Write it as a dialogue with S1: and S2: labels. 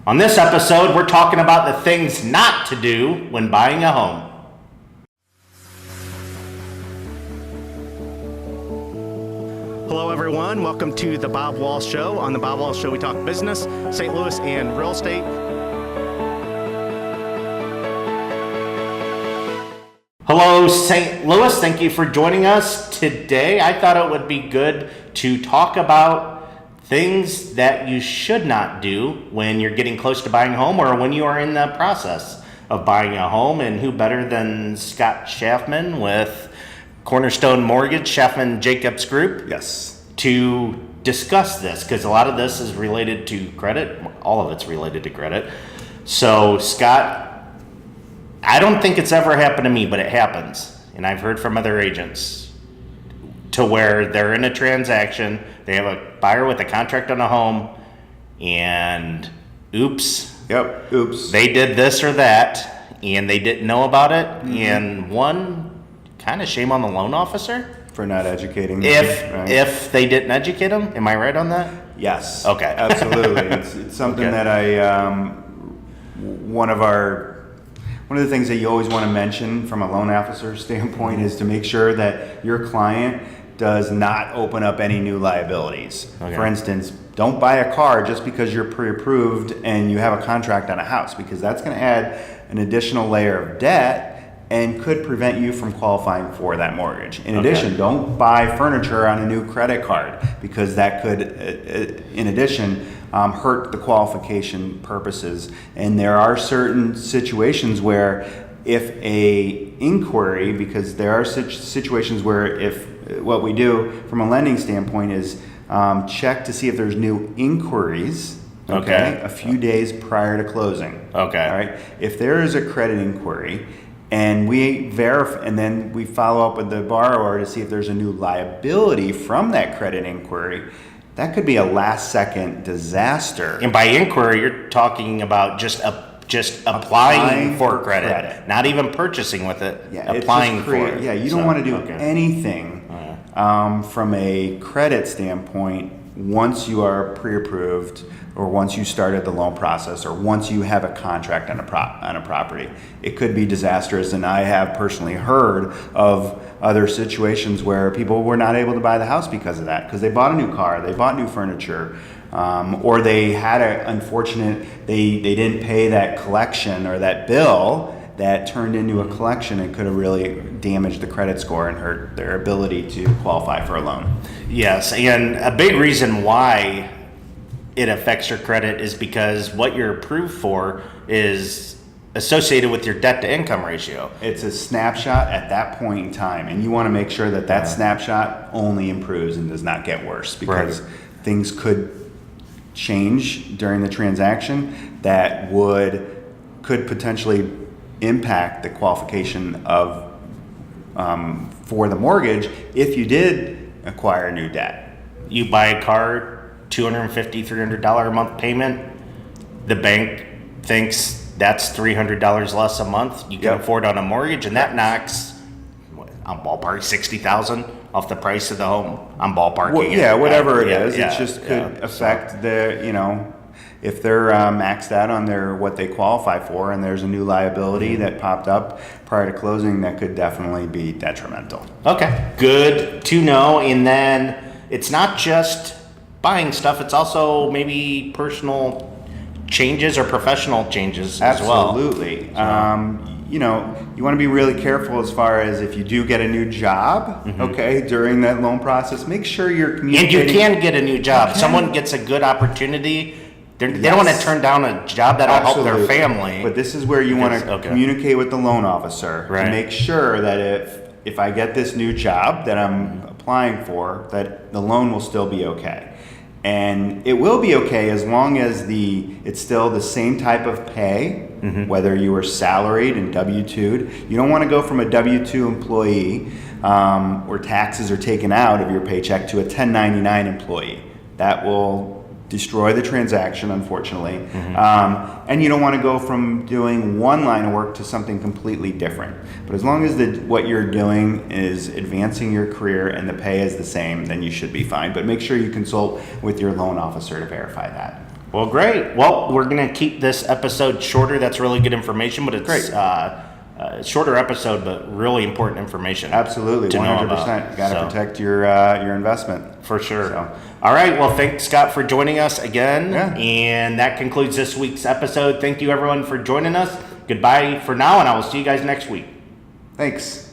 S1: On this episode, we're talking about the things not to do when buying a home.
S2: Hello, everyone. Welcome to the Bob Wahl Show. On the Bob Wahl Show, we talk business, St. Louis, and real estate.
S1: Hello, St. Louis. Thank you for joining us today. I thought it would be good to talk about things that you should not do when you're getting close to buying a home or when you are in the process of buying a home. And who better than Scott Shafman with Cornerstone Mortgage, Shafman-Jacobs Group,
S3: Yes.
S1: to discuss this, because a lot of this is related to credit. All of it's related to credit. So, Scott, I don't think it's ever happened to me, but it happens. And I've heard from other agents to where they're in a transaction, they have a buyer with a contract on a home, and oops.
S3: Yep. Oops.
S1: They did this or that, and they didn't know about it. Mm-hmm. And one, kind of shame on the loan officer
S3: For not educating them.
S1: if they didn't educate them. Am I right on that?
S3: Yes.
S1: Okay.
S3: Absolutely. It's something
S1: Okay.
S3: that one of the things that you always want to mention from a loan officer standpoint is to make sure that your client does not open up any new liabilities.
S1: Okay.
S3: For instance, don't buy a car just because you're pre-approved and you have a contract on a house, because that's going to add an additional layer of debt and could prevent you from qualifying for that mortgage. In addition, don't buy furniture on a new credit card, because that could, in addition, hurt the qualification purposes. And there are certain situations where if a inquiry, because there are situations where if what we do from a lending standpoint is check to see if there's new inquiries, a few days prior to closing.
S1: Okay.
S3: All right. If there is a credit inquiry and we verify, and then we follow up with the borrower to see if there's a new liability from that credit inquiry, that could be a last second disaster.
S1: And by inquiry, you're talking about just applying for credit, not even purchasing with it.
S3: Yeah,
S1: applying for it.
S3: Yeah, you don't want to do anything from a credit standpoint once you are pre-approved, or once you started the loan process, or once you have a contract on a property. It could be disastrous, and I have personally heard of other situations where people were not able to buy the house because of that, because they bought a new car, they bought new furniture, or they had they didn't pay that collection or that bill that turned into a collection and could have really damaged the credit score and hurt their ability to qualify for a loan.
S1: Yes, and a big reason why it affects your credit is because what you're approved for is associated with your debt to income ratio.
S3: It's a snapshot at that point in time, and you want to make sure that that snapshot only improves and does not get worse, because things could change during the transaction that could potentially impact the qualification of for the mortgage if you did acquire new debt.
S1: You buy a car, $250, $300 a month payment. The bank thinks that's $300 less a month you can afford on a mortgage, and that knocks, I'm ballpark, $60,000 off the price of the home. I'm ballparking.
S3: Well, whatever it is, it just could affect if they're maxed out on what they qualify for, and there's a new liability that popped up prior to closing, that could definitely be detrimental.
S1: Okay, good to know. And then it's not just buying stuff, it's also maybe personal changes or professional changes as well.
S3: Absolutely. You want to be really careful as far as if you do get a new job, during that loan process, make sure you're communicating.
S1: And you can get a new job. Someone gets a good opportunity, they don't want to turn down a job that'll help their family.
S3: But this is where you want to communicate with the loan officer to make sure that if I get this new job that I'm applying for, that the loan will still be okay. And it will be okay as long as it's still the same type of pay, whether you were salaried and W-2'd. You don't want to go from a W-2 employee where taxes are taken out of your paycheck to a 1099 employee. That will destroy the transaction, unfortunately. And you don't want to go from doing one line of work to something completely different. But as long as what you're doing is advancing your career and the pay is the same, then you should be fine. But make sure you consult with your loan officer to verify that.
S1: Well, great. Well, we're going to keep this episode shorter. That's really good information, but it's
S3: Great.
S1: Shorter episode, but really important information.
S3: Absolutely,
S1: to know
S3: 100%.
S1: about.
S3: You got to
S1: So,
S3: protect your investment.
S1: for sure.
S3: So.
S1: All right. Well, thanks, Scott, for joining us again.
S3: Yeah.
S1: And that concludes this week's episode. Thank you, everyone, for joining us. Goodbye for now, and I will see you guys next week.
S3: Thanks.